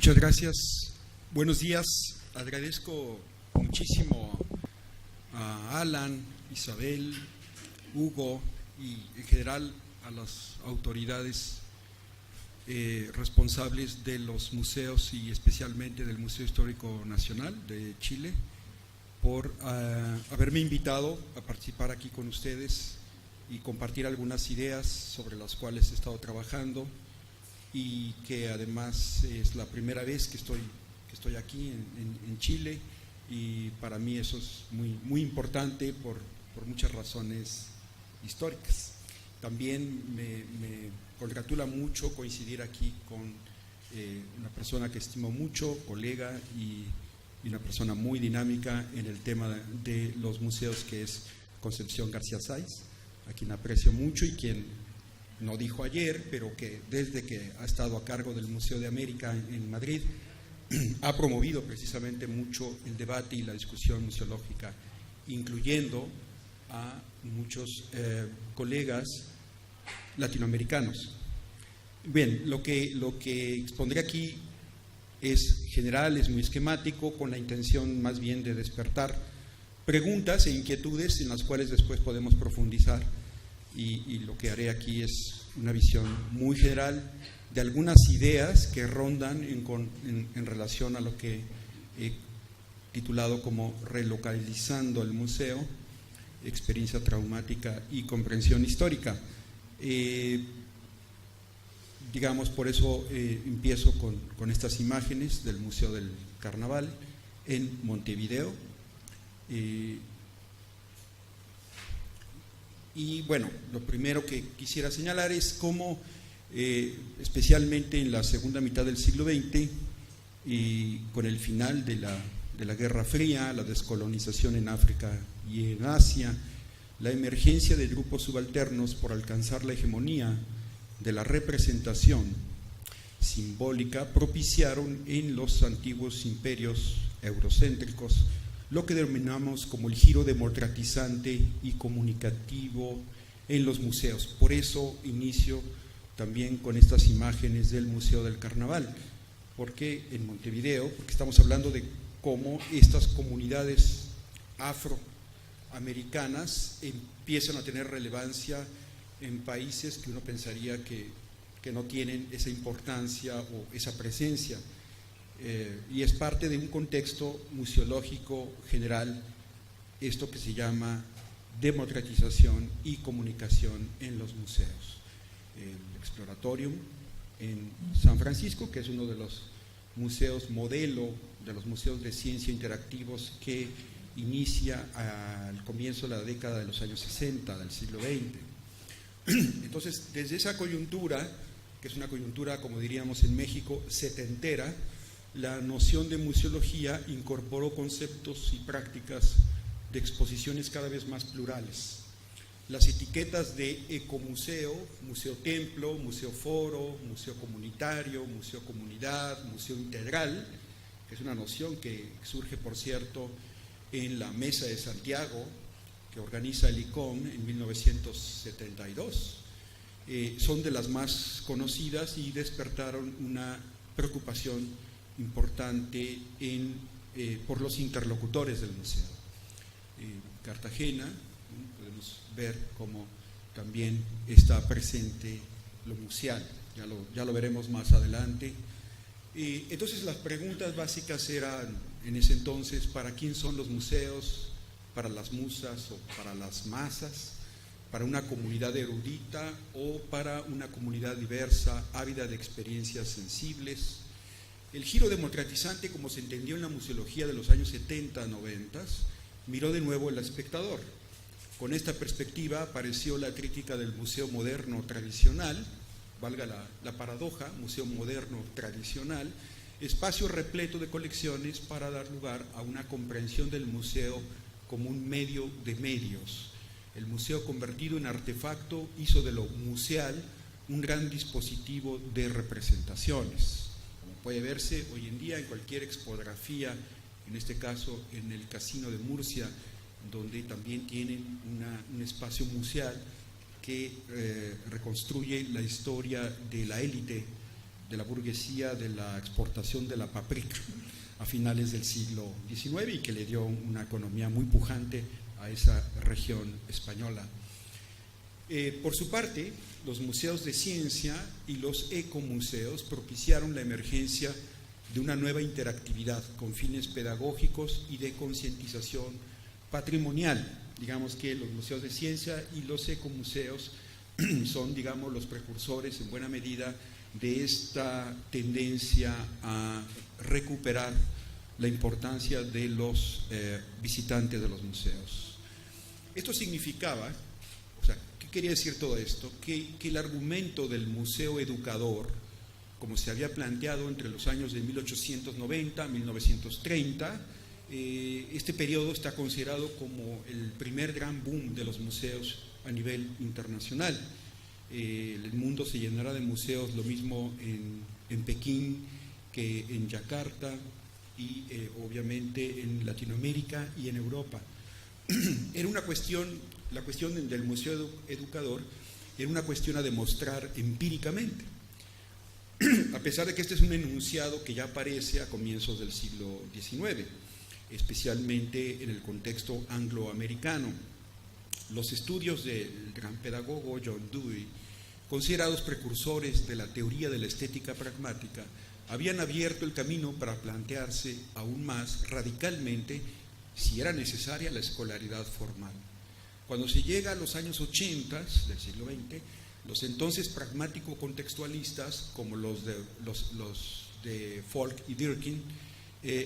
Muchas gracias. Buenos días. Agradezco muchísimo a Alan, Isabel, Hugo y en general a las autoridades responsables de los museos y especialmente del Museo Histórico Nacional de Chile por haberme invitado a participar aquí con ustedes y compartir algunas ideas sobre las cuales he estado trabajando y que además es la primera vez que estoy aquí en Chile, y para mí eso es muy importante por muchas razones históricas. También me congratula mucho coincidir aquí con una persona que estimo mucho, colega y una persona muy dinámica en el tema de los museos, que es Concepción García Sáiz, a quien aprecio mucho y quien no dijo ayer, pero que desde que ha estado a cargo del Museo de América en Madrid, ha promovido precisamente mucho el debate y la discusión museológica, incluyendo a muchos colegas latinoamericanos. Bien, lo que expondré aquí es general, es muy esquemático, con la intención más bien de despertar preguntas e inquietudes en las cuales después podemos profundizar. Y lo que haré aquí es una visión muy general de algunas ideas que rondan en relación a lo que he titulado como Relocalizando el Museo, experiencia traumática y comprensión histórica. Digamos, por eso empiezo con estas imágenes del Museo del Carnaval en Montevideo. Y bueno, lo primero que quisiera señalar es cómo, especialmente en la segunda mitad del siglo XX, y con el final de la Guerra Fría, la descolonización en África y en Asia, la emergencia de grupos subalternos por alcanzar la hegemonía de la representación simbólica, propiciaron en los antiguos imperios eurocéntricos lo que denominamos como el giro democratizante y comunicativo en los museos. Por eso inicio también con estas imágenes del Museo del Carnaval, porque en Montevideo, porque estamos hablando de cómo estas comunidades afroamericanas empiezan a tener relevancia en países que uno pensaría que no tienen esa importancia o esa presencia. Y es parte de un contexto museológico general, esto que se llama democratización y comunicación en los museos. El Exploratorium en San Francisco, que es uno de los museos modelo, de los museos de ciencia interactivos que inicia al comienzo de la década de los años 60 del siglo XX. Entonces, desde esa coyuntura, que es una coyuntura, como diríamos en México, setentera, la noción de museología incorporó conceptos y prácticas de exposiciones cada vez más plurales. Las etiquetas de ecomuseo, museo templo, museo foro, museo comunitario, museo comunidad, museo integral, que es una noción que surge, por cierto, en la Mesa de Santiago, que organiza el ICOM en 1972, son de las más conocidas y despertaron una preocupación importante por los interlocutores del museo. Cartagena, podemos ver cómo también está presente lo museal, ya lo veremos más adelante. Entonces las preguntas básicas eran en ese entonces: ¿para quién son los museos? ¿Para las musas o para las masas? ¿Para una comunidad erudita o para una comunidad diversa, ávida de experiencias sensibles? El giro democratizante, como se entendió en la museología de los años 70, 90, miró de nuevo el espectador. Con esta perspectiva apareció la crítica del museo moderno tradicional, valga la paradoja, museo moderno tradicional, espacio repleto de colecciones para dar lugar a una comprensión del museo como un medio de medios. El museo, convertido en artefacto, hizo de lo museal un gran dispositivo de representaciones. Como puede verse hoy en día en cualquier expografía, en este caso en el Casino de Murcia, donde también tienen un espacio museal que reconstruye la historia de la élite la burguesía de la exportación de la paprika a finales del siglo XIX y que le dio una economía muy pujante a esa región española. Por su parte, los museos de ciencia y los ecomuseos propiciaron la emergencia de una nueva interactividad con fines pedagógicos y de concientización patrimonial. Digamos que los museos de ciencia y los ecomuseos son, digamos, los precursores en buena medida de esta tendencia a recuperar la importancia de los visitantes de los museos. Esto significaba, o sea, ¿qué quería decir todo esto? Que el argumento del museo educador, como se había planteado entre los años de 1890 a 1930, este periodo está considerado como el primer gran boom de los museos a nivel internacional. El mundo se llenará de museos, lo mismo en Pekín que en Yakarta y obviamente en Latinoamérica y en Europa. Era una cuestión, la cuestión del museo educador era una cuestión a demostrar empíricamente, a pesar de que este es un enunciado que ya aparece a comienzos del siglo XIX, especialmente en el contexto angloamericano. Los estudios del gran pedagogo John Dewey, considerados precursores de la teoría de la estética pragmática, habían abierto el camino para plantearse aún más radicalmente si era necesaria la escolaridad formal. Cuando se llega a los años 80 del siglo XX, los entonces pragmático-contextualistas, como los de Folk y Durkheim,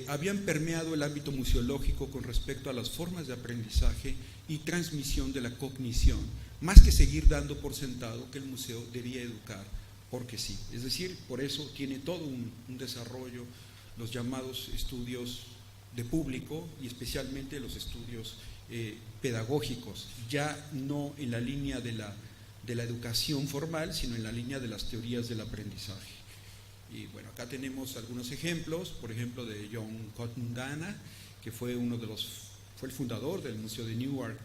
habían permeado el ámbito museológico con respecto a las formas de aprendizaje y transmisión de la cognición, más que seguir dando por sentado que el museo debía educar porque sí. Es decir, por eso tiene todo un desarrollo, los llamados estudios de público y especialmente los estudios pedagógicos, ya no en la línea de la educación formal, sino en la línea de las teorías del aprendizaje. Y bueno, acá tenemos algunos ejemplos, por ejemplo de John Cotton Dana, que fue el fundador del Museo de Newark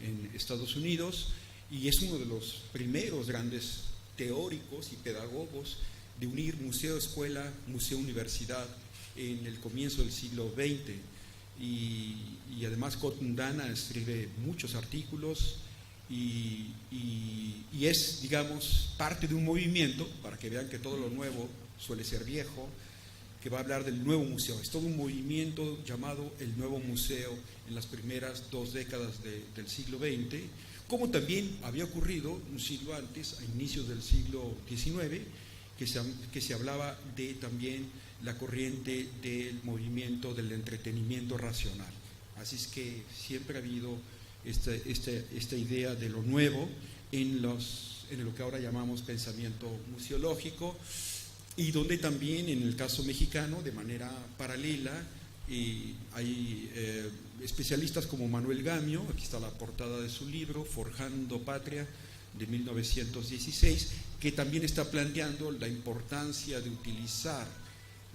en Estados Unidos, y es uno de los primeros grandes teóricos y pedagogos de unir museo-escuela, museo-universidad en el comienzo del siglo XX. Y además Cotton Dana escribe muchos artículos y es, digamos, parte de un movimiento, para que vean que todo lo nuevo suele ser viejo, que va a hablar del nuevo museo. Es todo un movimiento llamado el nuevo museo en las primeras 2 décadas del siglo XX, como también había ocurrido un siglo antes, a inicios del siglo XIX, que se hablaba de también la corriente del movimiento del entretenimiento racional. Así es que siempre ha habido esta idea de lo nuevo en lo que ahora llamamos pensamiento museológico, y donde también en el caso mexicano, de manera paralela, hay especialistas como Manuel Gamio, aquí está la portada de su libro, Forjando Patria, de 1916, que también está planteando la importancia de utilizar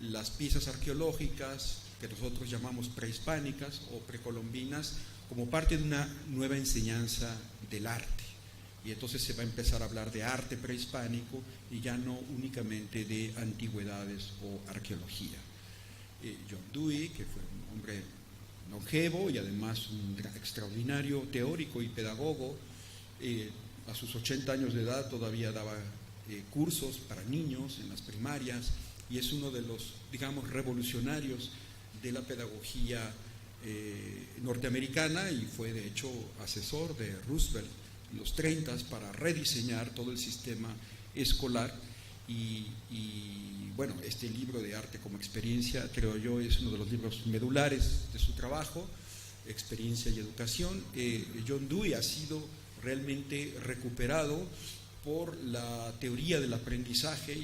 las piezas arqueológicas, que nosotros llamamos prehispánicas o precolombinas, como parte de una nueva enseñanza del arte. Y entonces se va a empezar a hablar de arte prehispánico y ya no únicamente de antigüedades o arqueología. John Dewey, que fue un hombre longevo y además un extraordinario teórico y pedagogo, a sus 80 años de edad todavía daba cursos para niños en las primarias, y es uno de los, digamos, revolucionarios de la pedagogía norteamericana, y fue de hecho asesor de Roosevelt en los 30 para rediseñar todo el sistema escolar. Y bueno, este libro de Arte como Experiencia, creo yo, es uno de los libros medulares de su trabajo, Experiencia y Educación. John Dewey ha sido realmente recuperado por la teoría del aprendizaje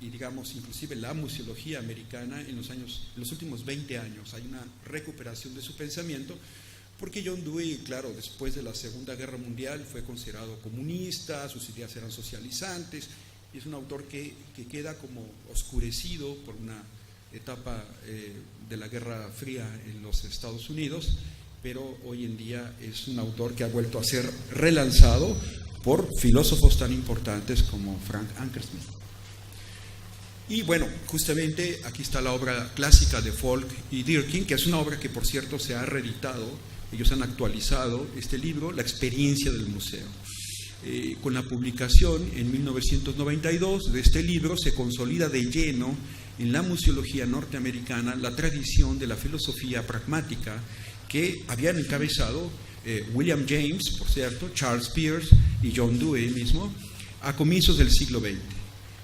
y digamos inclusive la museología americana en los últimos 20 años. Hay una recuperación de su pensamiento, porque John Dewey, claro, después de la Segunda Guerra Mundial fue considerado comunista, sus ideas eran socializantes, y es un autor que queda como oscurecido por una etapa de la Guerra Fría en los Estados Unidos, pero hoy en día es un autor que ha vuelto a ser relanzado por filósofos tan importantes como Frank Ankersmith. Y bueno, justamente aquí está la obra clásica de Folk y Dierking, que es una obra que por cierto se ha reeditado, ellos han actualizado este libro, La experiencia del museo. Con la publicación en 1992 de este libro se consolida de lleno en la museología norteamericana la tradición de la filosofía pragmática que habían encabezado William James, por cierto, Charles Peirce y John Dewey mismo, a comienzos del siglo XX.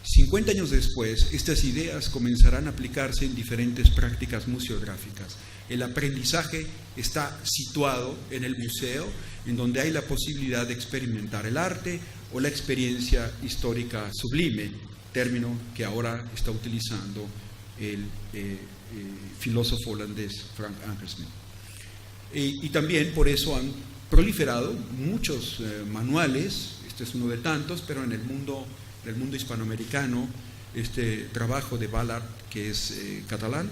50 años después, estas ideas comenzarán a aplicarse en diferentes prácticas museográficas. El aprendizaje está situado en el museo, en donde hay la posibilidad de experimentar el arte o la experiencia histórica sublime, término que ahora está utilizando el filósofo holandés Frank Ankersmit. Y también por eso han proliferado muchos manuales, este es uno de tantos, pero en el mundo hispanoamericano, este trabajo de Ballard, que es catalán,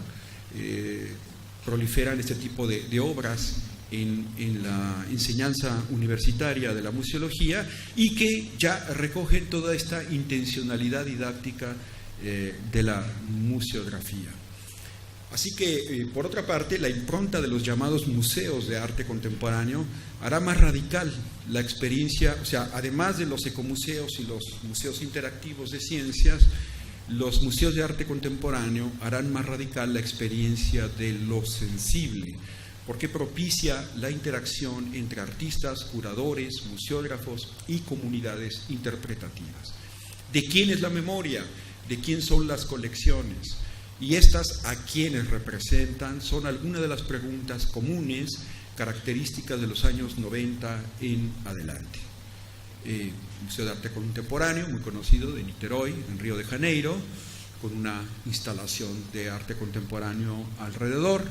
proliferan este tipo de obras en la enseñanza universitaria de la museología y que ya recogen toda esta intencionalidad didáctica de la museografía. Así que, por otra parte, la impronta de los llamados museos de arte contemporáneo hará más radical la experiencia, o sea, además de los ecomuseos y los museos interactivos de ciencias, los museos de arte contemporáneo harán más radical la experiencia de lo sensible, porque propicia la interacción entre artistas, curadores, museógrafos y comunidades interpretativas. ¿De quién es la memoria? ¿De quién son las colecciones? Y estas, ¿a quiénes representan? Son algunas de las preguntas comunes, características de los años 90 en adelante. Museo de Arte Contemporáneo, muy conocido, de Niterói, en Río de Janeiro, con una instalación de arte contemporáneo alrededor.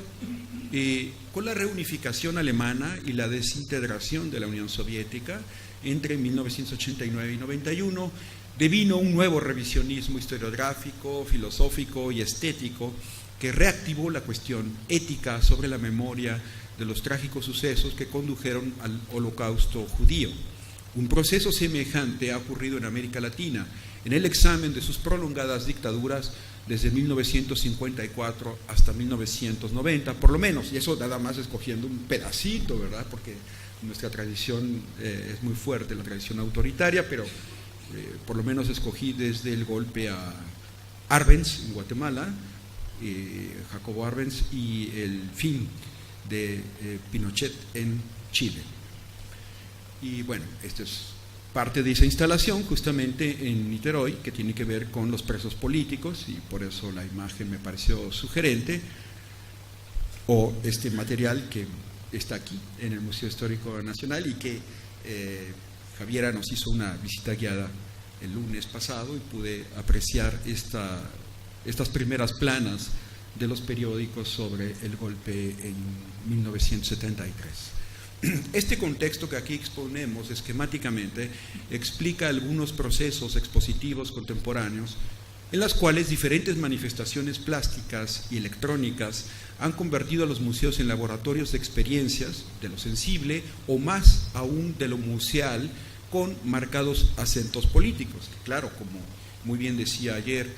Con la reunificación alemana y la desintegración de la Unión Soviética entre 1989 y 91, devino un nuevo revisionismo historiográfico, filosófico y estético que reactivó la cuestión ética sobre la memoria de los trágicos sucesos que condujeron al Holocausto judío. Un proceso semejante ha ocurrido en América Latina, en el examen de sus prolongadas dictaduras desde 1954 hasta 1990, por lo menos, y eso nada más escogiendo un pedacito, ¿verdad? Porque nuestra tradición es muy fuerte, la tradición autoritaria, pero por lo menos escogí desde el golpe a Arbenz en Guatemala, Jacobo Arbenz, y el fin de Pinochet en Chile. Y bueno, esta es parte de esa instalación justamente en Niterói, que tiene que ver con los presos políticos, y por eso la imagen me pareció sugerente, o este material que está aquí en el Museo Histórico Nacional y que Javiera nos hizo una visita guiada el lunes pasado y pude apreciar estas primeras planas de los periódicos sobre el golpe en 1973. Este contexto que aquí exponemos esquemáticamente explica algunos procesos expositivos contemporáneos en las cuales diferentes manifestaciones plásticas y electrónicas han convertido a los museos en laboratorios de experiencias de lo sensible o más aún de lo museal, con marcados acentos políticos. Claro, como muy bien decía ayer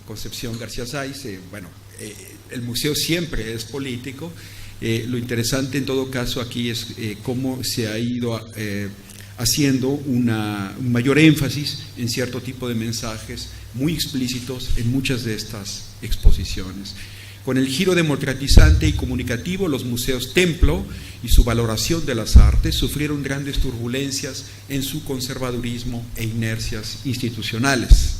Concepción García Sáiz, el museo siempre es político. Lo interesante en todo caso aquí es cómo se ha ido haciendo un mayor énfasis en cierto tipo de mensajes muy explícitos en muchas de estas exposiciones. Con el giro democratizante y comunicativo, los museos templo y su valoración de las artes sufrieron grandes turbulencias en su conservadurismo e inercias institucionales.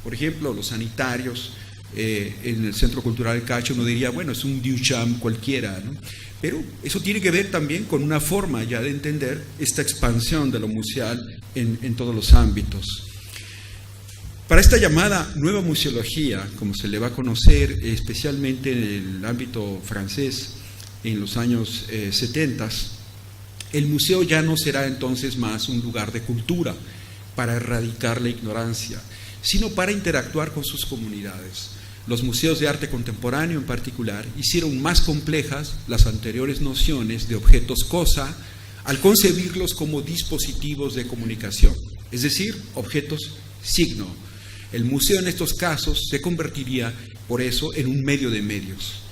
Por ejemplo, los sanitarios en el Centro Cultural Cacho, uno diría, bueno, es un Duchamp cualquiera, ¿no? Pero eso tiene que ver también con una forma ya de entender esta expansión de lo museal en todos los ámbitos. Para esta llamada nueva museología, como se le va a conocer especialmente en el ámbito francés en los años 70, el museo ya no será entonces más un lugar de cultura para erradicar la ignorancia, sino para interactuar con sus comunidades. Los museos de arte contemporáneo en particular hicieron más complejas las anteriores nociones de objetos cosa al concebirlos como dispositivos de comunicación, es decir, objetos signo. El museo en estos casos se convertiría, por eso, en un medio de medios.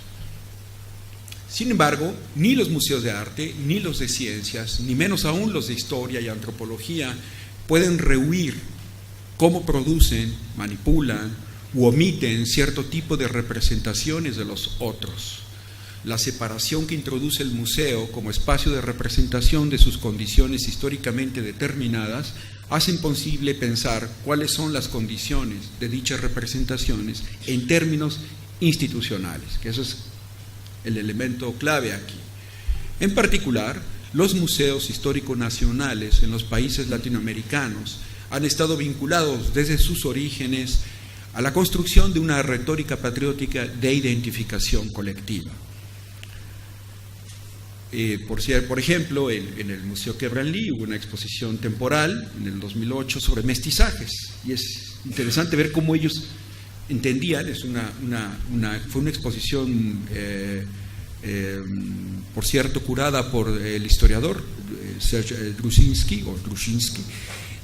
Sin embargo, ni los museos de arte, ni los de ciencias, ni menos aún los de historia y antropología, pueden rehuir cómo producen, manipulan u omiten cierto tipo de representaciones de los otros. La separación que introduce el museo como espacio de representación de sus condiciones históricamente determinadas hacen posible pensar cuáles son las condiciones de dichas representaciones en términos institucionales, que eso es el elemento clave aquí. En particular, los museos históricos nacionales en los países latinoamericanos han estado vinculados desde sus orígenes a la construcción de una retórica patriótica de identificación colectiva. Por ejemplo, en el Museo Quebranlí hubo una exposición temporal en el 2008 sobre mestizajes, y es interesante ver cómo ellos entendían. Fue una exposición, por cierto, curada por el historiador Serge Drushinsky,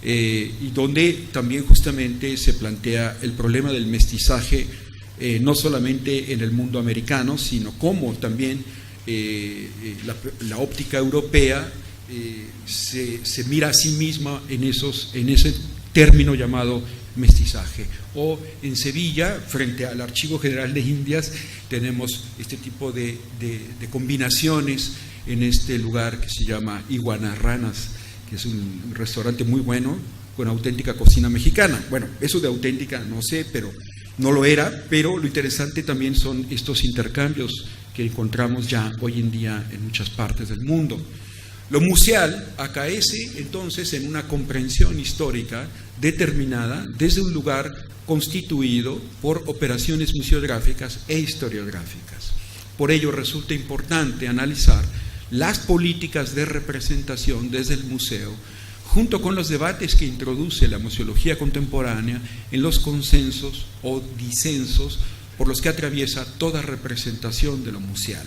y donde también justamente se plantea el problema del mestizaje, no solamente en el mundo americano, sino cómo también la óptica europea se mira a sí misma en ese término llamado mestizaje. O en Sevilla, frente al Archivo General de Indias, tenemos este tipo de combinaciones en este lugar que se llama Iguanarranas, que es un restaurante muy bueno con auténtica cocina mexicana. Bueno, eso de auténtica no sé, pero no lo era, pero lo interesante también son estos intercambios que encontramos ya hoy en día en muchas partes del mundo. Lo museal acaece entonces en una comprensión histórica determinada desde un lugar constituido por operaciones museográficas e historiográficas. Por ello resulta importante analizar las políticas de representación desde el museo, junto con los debates que introduce la museología contemporánea en los consensos o disensos por los que atraviesa toda representación de lo museal.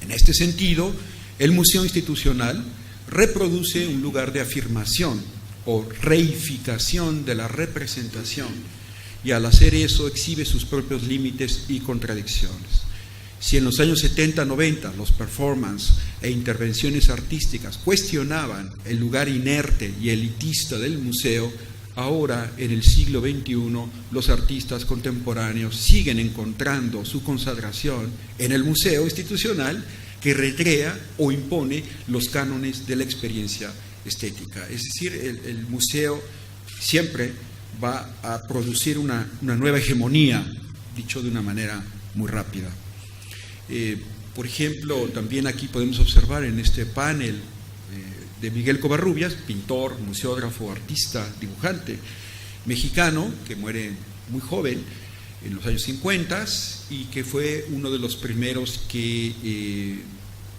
En este sentido, el museo institucional reproduce un lugar de afirmación o reificación de la representación, y al hacer eso exhibe sus propios límites y contradicciones. Si en los años 70-90 los performances e intervenciones artísticas cuestionaban el lugar inerte y elitista del museo, ahora en el siglo XXI los artistas contemporáneos siguen encontrando su consagración en el museo institucional, que recrea o impone los cánones de la experiencia estética. Es decir, el museo siempre va a producir una nueva hegemonía, dicho de una manera muy rápida. Por ejemplo, también aquí podemos observar en este panel de Miguel Covarrubias, pintor, museógrafo, artista, dibujante mexicano, que muere muy joven, en los años 50, y que fue uno de los primeros que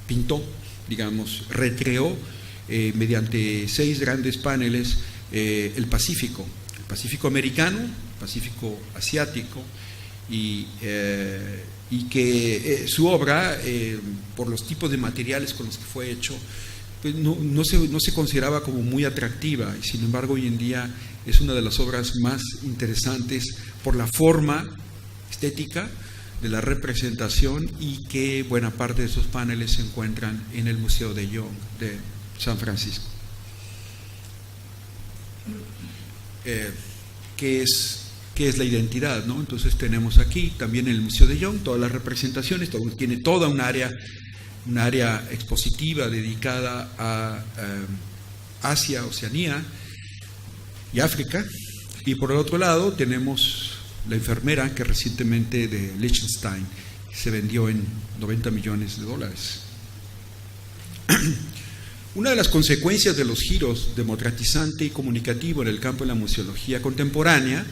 pintó, digamos, recreó mediante 6 grandes paneles el Pacífico americano, el Pacífico asiático, y que su obra, por los tipos de materiales con los que fue hecho, pues no se consideraba como muy atractiva, y sin embargo hoy en día es una de las obras más interesantes por la forma estética de la representación, y que buena parte de esos paneles se encuentran en el Museo de Young de San Francisco. ¿Qué es la identidad, ¿no? Entonces tenemos aquí también en el Museo de Young todas las representaciones, tiene toda un área expositiva dedicada a Asia, Oceanía y África, y por el otro lado tenemos la enfermera que recientemente de Liechtenstein se vendió en $90 millones. Una de las consecuencias de los giros democratizante y comunicativo en el campo de la museología contemporánea,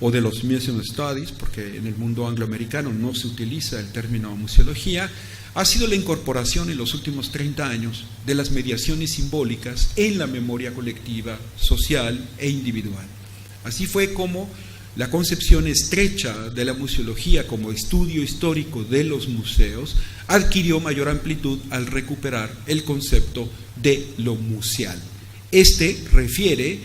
o de los Museum Studies, porque en el mundo angloamericano no se utiliza el término museología, ha sido la incorporación en los últimos 30 años de las mediaciones simbólicas en la memoria colectiva, social e individual. Así fue como la concepción estrecha de la museología como estudio histórico de los museos adquirió mayor amplitud al recuperar el concepto de lo museal. Este refiere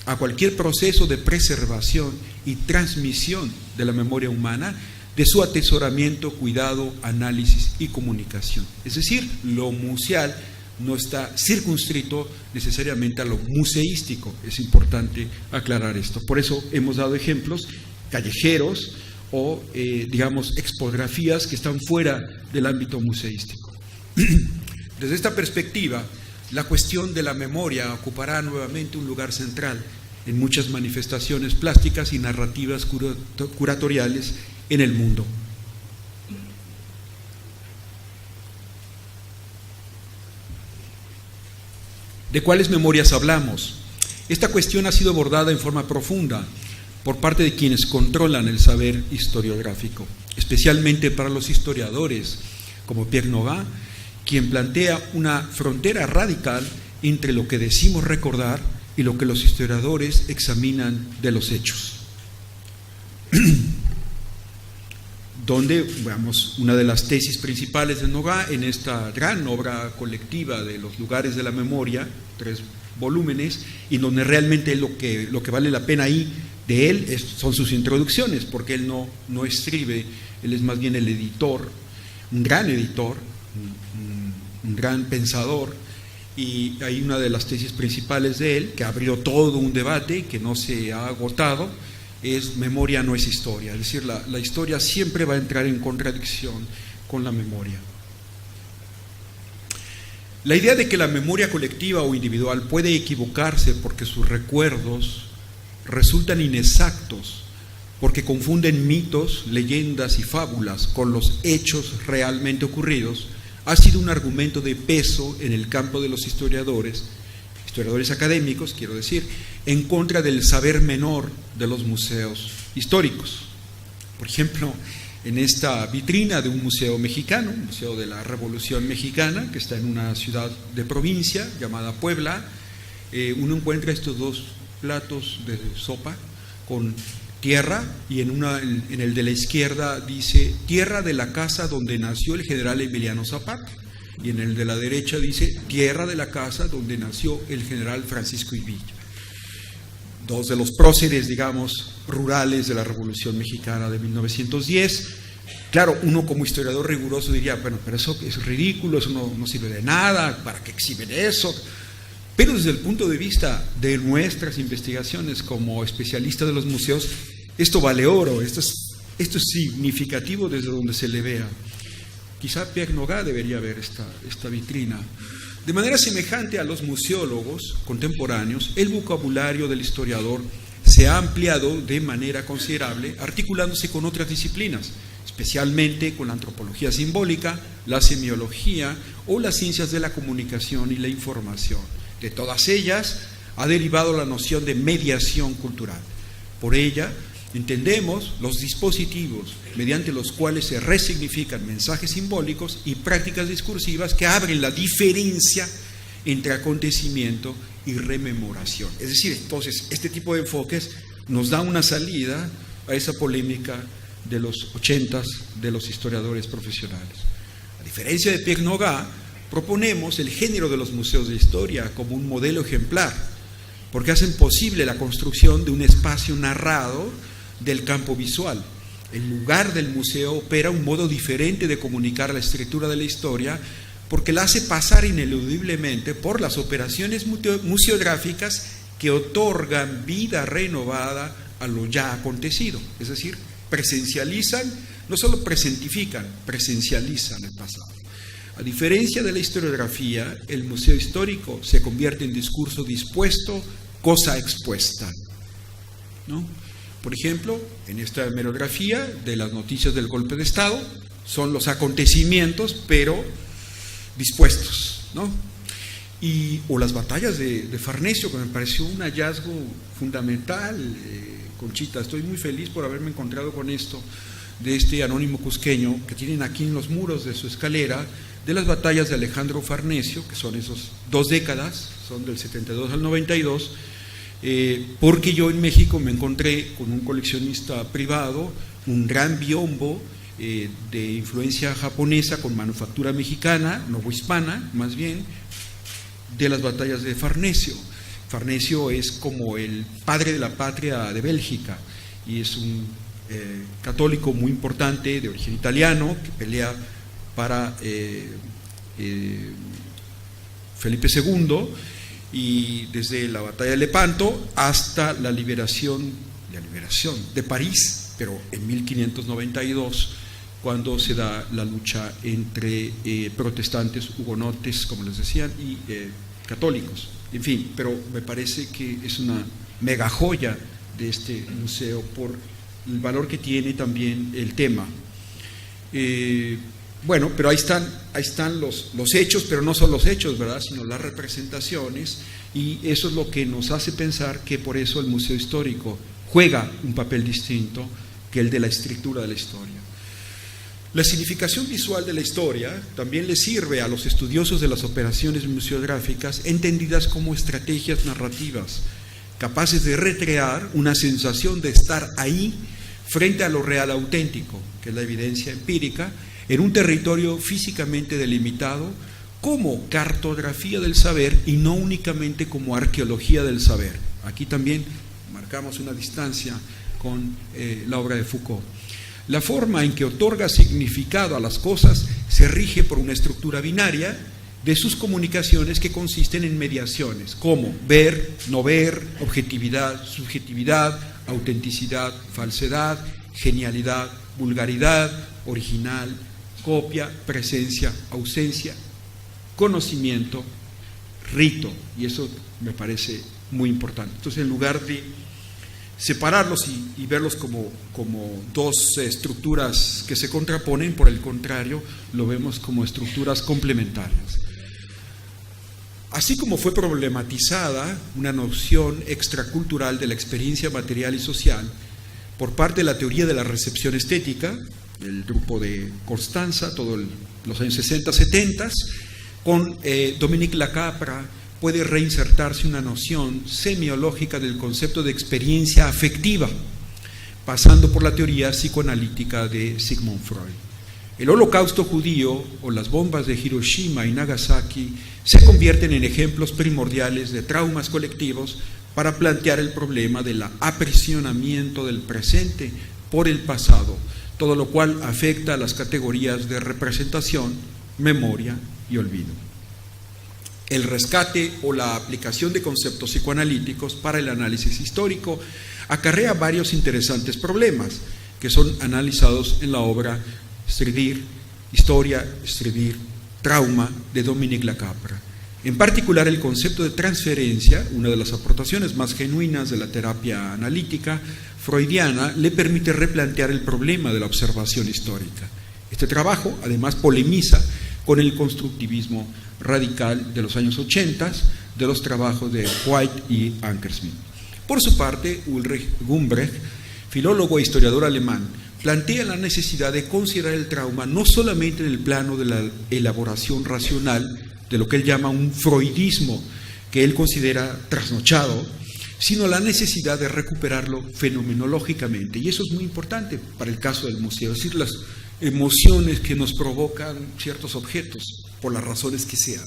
a cualquier proceso de preservación y transmisión de la memoria humana, de su atesoramiento, cuidado, análisis y comunicación. Es decir, lo museal no está circunscrito necesariamente a lo museístico. Es importante aclarar esto. Por eso hemos dado ejemplos callejeros o, digamos, expografías que están fuera del ámbito museístico. Desde esta perspectiva, la cuestión de la memoria ocupará nuevamente un lugar central en muchas manifestaciones plásticas y narrativas curatoriales en el mundo. ¿De cuáles memorias hablamos? Esta cuestión ha sido abordada en forma profunda por parte de quienes controlan el saber historiográfico, especialmente para los historiadores, como Pierre Nogin, quien plantea una frontera radical entre lo que decimos recordar y lo que los historiadores examinan de los hechos. Donde, veamos, una de las tesis principales de Nogin en esta gran obra colectiva de los lugares de la memoria, 3 volúmenes, y donde realmente lo que vale la pena ahí de él son sus introducciones, porque él no escribe, él es más bien el editor, un gran editor, un gran pensador, y hay una de las tesis principales de él, que abrió todo un debate que no se ha agotado, es memoria no es historia, es decir, la historia siempre va a entrar en contradicción con la memoria. La idea de que la memoria colectiva o individual puede equivocarse porque sus recuerdos resultan inexactos, porque confunden mitos, leyendas y fábulas con los hechos realmente ocurridos, ha sido un argumento de peso en el campo de los historiadores académicos, quiero decir, en contra del saber menor de los museos históricos. Por ejemplo, en esta vitrina de un museo mexicano, un museo de la Revolución Mexicana, que está en una ciudad de provincia llamada Puebla, uno encuentra estos 2 platos de sopa con tierra, y en el de la izquierda dice tierra de la casa donde nació el general Emiliano Zapata, y en el de la derecha dice tierra de la casa donde nació el general Francisco I. Villa. 2 de los próceres, digamos, rurales de la Revolución Mexicana de 1910. Claro, uno como historiador riguroso diría, bueno, pero eso es ridículo, eso no sirve de nada, ¿para qué exhiben eso? Pero desde el punto de vista de nuestras investigaciones como especialistas de los museos, esto vale oro, esto es significativo desde donde se le vea. Quizá Pierre Nogin debería ver esta vitrina. De manera semejante a los museólogos contemporáneos, el vocabulario del historiador se ha ampliado de manera considerable, articulándose con otras disciplinas, especialmente con la antropología simbólica, la semiología o las ciencias de la comunicación y la información. De todas ellas ha derivado la noción de mediación cultural. Por ella entendemos los dispositivos mediante los cuales se resignifican mensajes simbólicos y prácticas discursivas que abren la diferencia entre acontecimiento y rememoración. Es decir, entonces, este tipo de enfoques nos da una salida a esa polémica de los 80s de los historiadores profesionales. A diferencia de Pierre Nogin, proponemos el género de los museos de historia como un modelo ejemplar, porque hacen posible la construcción de un espacio narrado del campo visual. El lugar del museo opera un modo diferente de comunicar la escritura de la historia, porque la hace pasar ineludiblemente por las operaciones museográficas que otorgan vida renovada a lo ya acontecido. Es decir, presencializan, no solo presentifican, presencializan el pasado. A diferencia de la historiografía, el museo histórico se convierte en discurso dispuesto, cosa expuesta, ¿no? Por ejemplo, en esta hemerografía de las noticias del golpe de Estado, son los acontecimientos, pero dispuestos, ¿no? O las batallas de Farnesio, que me pareció un hallazgo fundamental. Conchita, estoy muy feliz por haberme encontrado con esto, de este anónimo cusqueño, que tienen aquí en los muros de su escalera, de las batallas de Alejandro Farnesio, que son esos 2 décadas, son del 72 al 92, porque yo en México me encontré con un coleccionista privado, un gran biombo de influencia japonesa con manufactura mexicana, novohispana más bien, de las batallas de Farnesio. Farnesio es como el padre de la patria de Bélgica y es un católico muy importante de origen italiano que pelea para Felipe II, y desde la batalla de Lepanto hasta la liberación de París, pero en 1592, cuando se da la lucha entre protestantes, hugonotes, como les decían, y católicos. En fin, pero me parece que es una mega joya de este museo por el valor que tiene también el tema. Bueno, pero ahí están los hechos, pero no son los hechos, ¿verdad?, sino las representaciones, y eso es lo que nos hace pensar que por eso el Museo Histórico juega un papel distinto que el de la escritura de la historia. La significación visual de la historia también le sirve a los estudiosos de las operaciones museográficas, entendidas como estrategias narrativas, capaces de recrear una sensación de estar ahí frente a lo real auténtico, que es la evidencia empírica, en un territorio físicamente delimitado, como cartografía del saber y no únicamente como arqueología del saber. Aquí también marcamos una distancia con la obra de Foucault. La forma en que otorga significado a las cosas se rige por una estructura binaria de sus comunicaciones que consisten en mediaciones, como ver, no ver, objetividad, subjetividad, autenticidad, falsedad, genialidad, vulgaridad, original, copia, presencia, ausencia, conocimiento, rito, y eso me parece muy importante. Entonces, en lugar de separarlos y verlos como dos estructuras que se contraponen, por el contrario, lo vemos como estructuras complementarias. Así como fue problematizada una noción extracultural de la experiencia material y social por parte de la teoría de la recepción estética, el grupo de Constanza, todos los años 60, 70, con Dominique Lacapra, puede reinsertarse una noción semiológica del concepto de experiencia afectiva, pasando por la teoría psicoanalítica de Sigmund Freud. El holocausto judío o las bombas de Hiroshima y Nagasaki se convierten en ejemplos primordiales de traumas colectivos para plantear el problema del aprisionamiento del presente por el pasado, todo lo cual afecta a las categorías de representación, memoria y olvido. El rescate o la aplicación de conceptos psicoanalíticos para el análisis histórico acarrea varios interesantes problemas que son analizados en la obra Escribir Historia, Escribir Trauma de Dominique Lacapra. En particular, el concepto de transferencia, una de las aportaciones más genuinas de la terapia analítica freudiana, le permite replantear el problema de la observación histórica. Este trabajo, además, polemiza con el constructivismo radical de los años 80, de los trabajos de White y Ankersmit. Por su parte, Ulrich Gumbrecht, filólogo e historiador alemán, plantea la necesidad de considerar el trauma no solamente en el plano de la elaboración racional, de lo que él llama un freudismo que él considera trasnochado, sino la necesidad de recuperarlo fenomenológicamente. Y eso es muy importante para el caso del museo, es decir, las emociones que nos provocan ciertos objetos, por las razones que sean.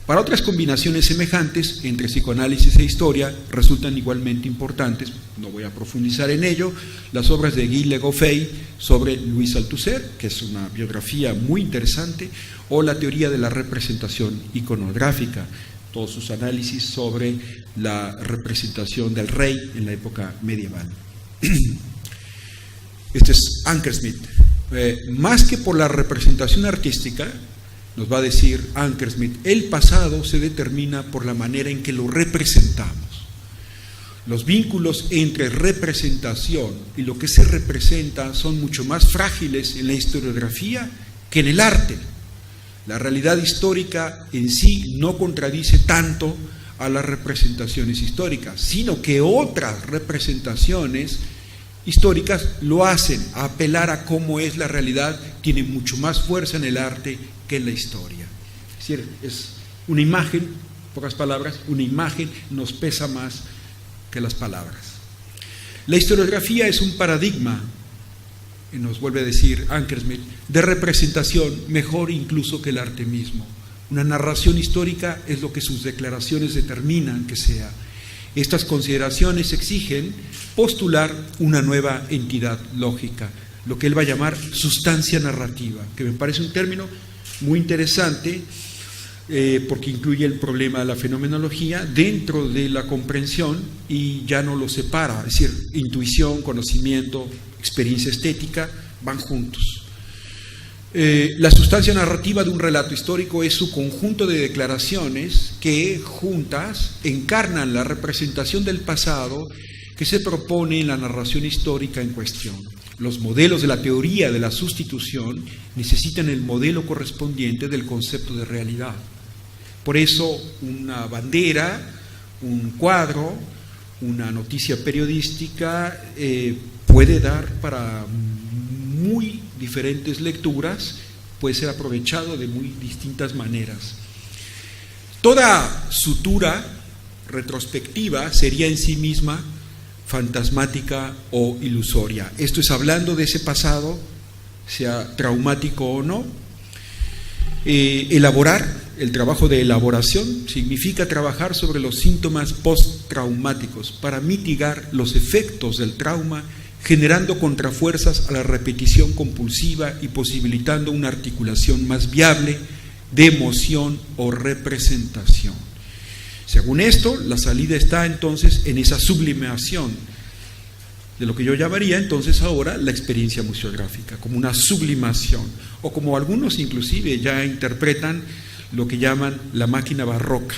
Para otras combinaciones semejantes entre psicoanálisis e historia resultan igualmente importantes, no voy a profundizar en ello, las obras de Guy Legoffey sobre Louis Althusser, que es una biografía muy interesante, o la teoría de la representación iconográfica, todos sus análisis sobre la representación del rey en la época medieval. Este es Ankersmit. Más que por la representación artística, nos va a decir Ankersmit, el pasado se determina por la manera en que lo representamos. Los vínculos entre representación y lo que se representa son mucho más frágiles en la historiografía que en el arte. La realidad histórica en sí no contradice tanto a las representaciones históricas, sino que otras representaciones históricas lo hacen. A apelar a cómo es la realidad tiene mucho más fuerza en el arte que en la historia. Es decir, es una imagen, pocas palabras, una imagen nos pesa más que las palabras. La historiografía es un paradigma, nos vuelve a decir Ankersmit, de representación mejor incluso que el arte mismo, Una narración histórica es lo que sus declaraciones determinan que sea. Estas consideraciones exigen postular una nueva entidad lógica, lo que él va a llamar sustancia narrativa, que me parece un término muy interesante porque incluye el problema de la fenomenología dentro de la comprensión y ya no lo separa, es decir, intuición, conocimiento, experiencia estética van juntos. La sustancia narrativa de un relato histórico es su conjunto de declaraciones que juntas encarnan la representación del pasado que se propone en la narración histórica en cuestión. Los modelos de la teoría de la sustitución necesitan el modelo correspondiente del concepto de realidad. Por eso una bandera, un cuadro, una noticia periodística puede dar para muy diferentes lecturas, puede ser aprovechado de muy distintas maneras. Toda sutura retrospectiva sería en sí misma fantasmática o ilusoria. Esto es hablando de ese pasado, sea traumático o no. Elaborar, el trabajo de elaboración significa trabajar sobre los síntomas postraumáticos para mitigar los efectos del trauma, generando contrafuerzas a la repetición compulsiva y posibilitando una articulación más viable de emoción o representación. Según esto, la salida está entonces en esa sublimación de lo que yo llamaría entonces ahora la experiencia museográfica, como una sublimación, o como algunos inclusive ya interpretan lo que llaman la máquina barroca,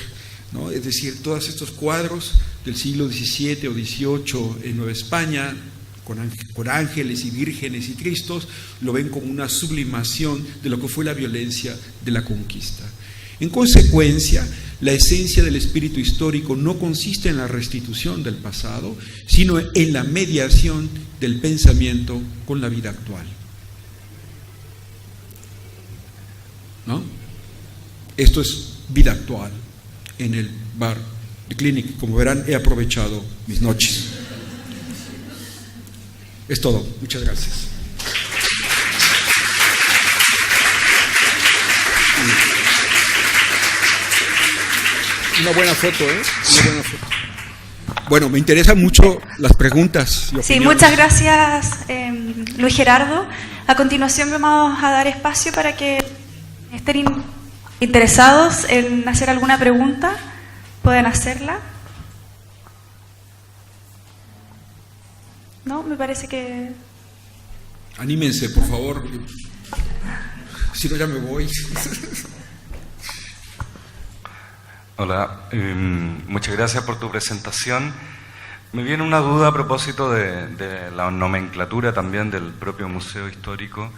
¿no? Es decir, todos estos cuadros del siglo XVII o XVIII en Nueva España, con ángeles y vírgenes y cristos, lo ven como una sublimación de lo que fue la violencia de la conquista. En consecuencia, la esencia del espíritu histórico no consiste en la restitución del pasado, sino en la mediación del pensamiento con la vida actual. ¿No? Esto es vida actual en el bar de Clinic. Como verán, he aprovechado mis noches. Es todo. Muchas gracias. Una buena foto, ¿eh? Una buena foto. Bueno, me interesan mucho las preguntas y opiniones. Sí, muchas gracias, Luis Gerardo. A continuación vamos a dar espacio para que estén interesados en hacer alguna pregunta, pueden hacerla. ¿No? Me parece que... Anímense, por favor. Si no, ya me voy. Hola, muchas gracias por tu presentación. Me viene una duda a propósito de la nomenclatura también del propio Museo Histórico.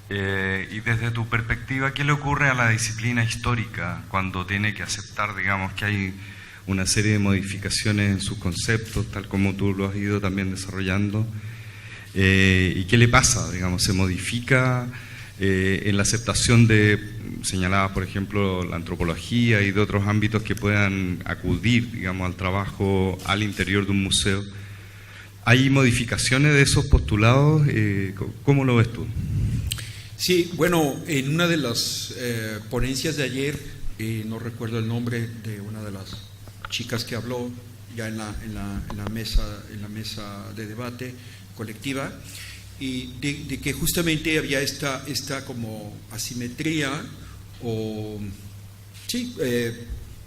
Y desde tu perspectiva, ¿qué le ocurre a la disciplina histórica cuando tiene que aceptar, digamos, que hay una serie de modificaciones en sus conceptos, tal como tú lo has ido también desarrollando? ¿Y qué le pasa? Digamos, ¿se modifica en la aceptación de, señalabas, por ejemplo, la antropología y de otros ámbitos que puedan acudir, digamos, al trabajo al interior de un museo? ¿Hay modificaciones de esos postulados? ¿Cómo lo ves tú? Sí, bueno, en una de las ponencias de ayer, no recuerdo el nombre de una de las chicas que habló ya en la mesa de debate colectiva, y de que justamente había esta como asimetría o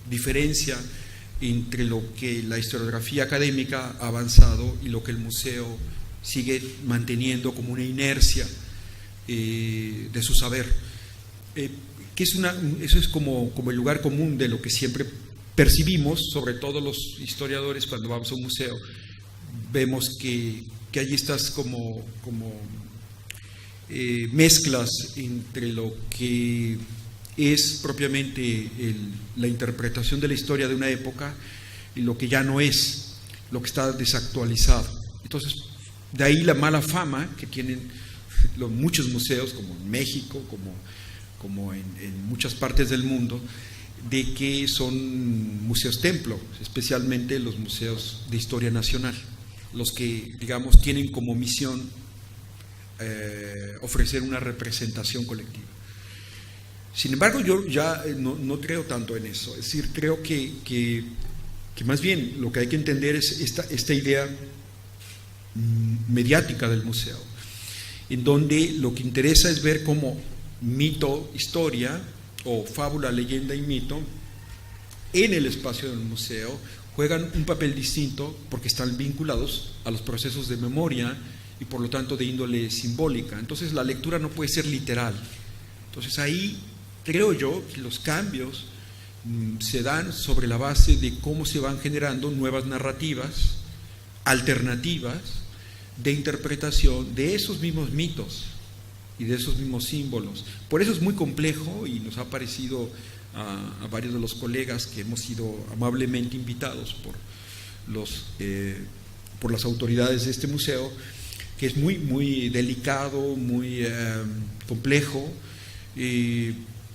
diferencia entre lo que la historiografía académica ha avanzado y lo que el museo sigue manteniendo como una inercia de su saber, que eso es como el lugar común de lo que siempre percibimos, sobre todo los historiadores cuando vamos a un museo. Vemos que hay estas como mezclas entre lo que es propiamente la interpretación de la historia de una época y lo que ya no es, lo que está desactualizado. Entonces, de ahí la mala fama que tienen muchos museos, como en México, como en muchas partes del mundo, de que son museos templo, especialmente los museos de historia nacional, los que, digamos, tienen como misión ofrecer una representación colectiva. Sin embargo, yo ya no creo tanto en eso. Es decir, creo que más bien lo que hay que entender es esta idea mediática del museo, en donde lo que interesa es ver cómo mito, historia, o fábula, leyenda y mito, en el espacio del museo, juegan un papel distinto porque están vinculados a los procesos de memoria y por lo tanto de índole simbólica. Entonces la lectura no puede ser literal. Entonces ahí creo yo que los cambios se dan sobre la base de cómo se van generando nuevas narrativas, alternativas de interpretación de esos mismos mitos y de esos mismos símbolos. Por eso es muy complejo y nos ha parecido a varios de los colegas que hemos sido amablemente invitados por las autoridades de este museo, que es muy delicado, muy complejo,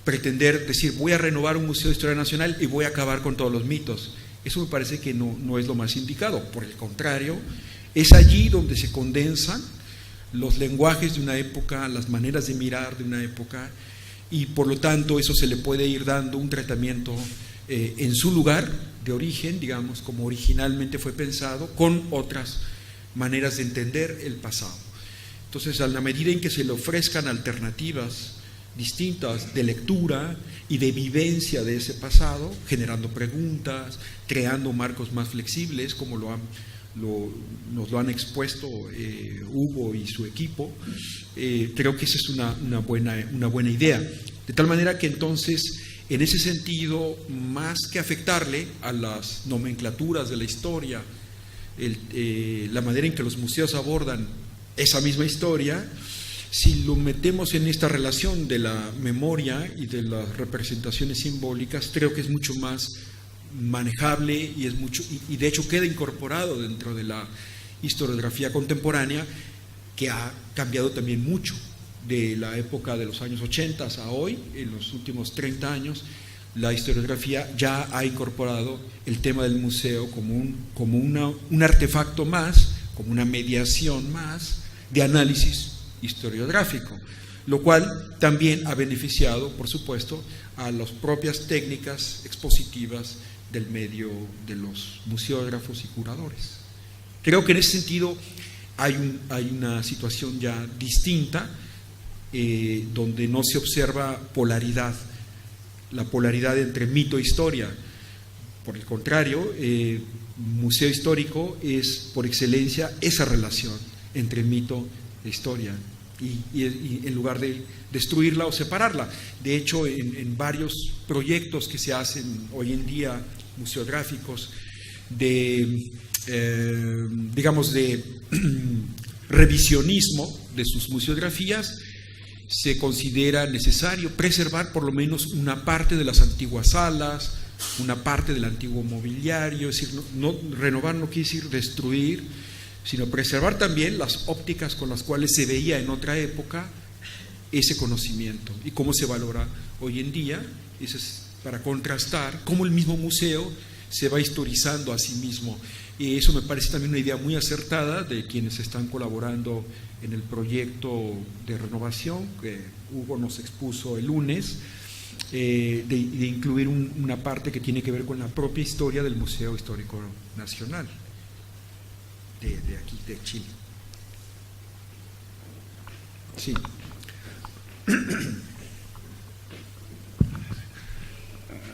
pretender decir voy a renovar un museo de historia nacional y voy a acabar con todos los mitos. Eso me parece que no es lo más indicado. Por el contrario, es allí donde se condensan los lenguajes de una época, las maneras de mirar de una época, y por lo tanto eso se le puede ir dando un tratamiento en su lugar de origen, digamos, como originalmente fue pensado, con otras maneras de entender el pasado. Entonces, a la medida en que se le ofrezcan alternativas distintas de lectura y de vivencia de ese pasado, generando preguntas, creando marcos más flexibles, como nos lo han expuesto Hugo y su equipo, creo que esa es una buena idea. De tal manera que entonces, en ese sentido, más que afectarle a las nomenclaturas de la historia, la manera en que los museos abordan esa misma historia, si lo metemos en esta relación de la memoria y de las representaciones simbólicas, creo que es mucho más manejable y de hecho queda incorporado dentro de la historiografía contemporánea, que ha cambiado también mucho de la época de los años 80 a hoy. En los últimos 30 años la historiografía ya ha incorporado el tema del museo como un artefacto más, como una mediación más de análisis historiográfico, lo cual también ha beneficiado, por supuesto, a las propias técnicas expositivas del medio de los museógrafos y curadores. Creo que en ese sentido hay una situación ya distinta, donde no se observa la polaridad entre mito e historia. Por el contrario, museo histórico es por excelencia esa relación entre mito e historia, y en lugar de destruirla o separarla. De hecho, en varios proyectos que se hacen hoy en día museográficos digamos de revisionismo de sus museografías, se considera necesario preservar por lo menos una parte de las antiguas salas, una parte del antiguo mobiliario. Es decir, renovar no quiere decir destruir, sino preservar también las ópticas con las cuales se veía en otra época ese conocimiento y cómo se valora hoy en día. Eso es para contrastar cómo el mismo museo se va historizando a sí mismo. Y eso me parece también una idea muy acertada de quienes están colaborando en el proyecto de renovación que Hugo nos expuso el lunes, de incluir una parte que tiene que ver con la propia historia del Museo Histórico Nacional de aquí, de Chile. Sí.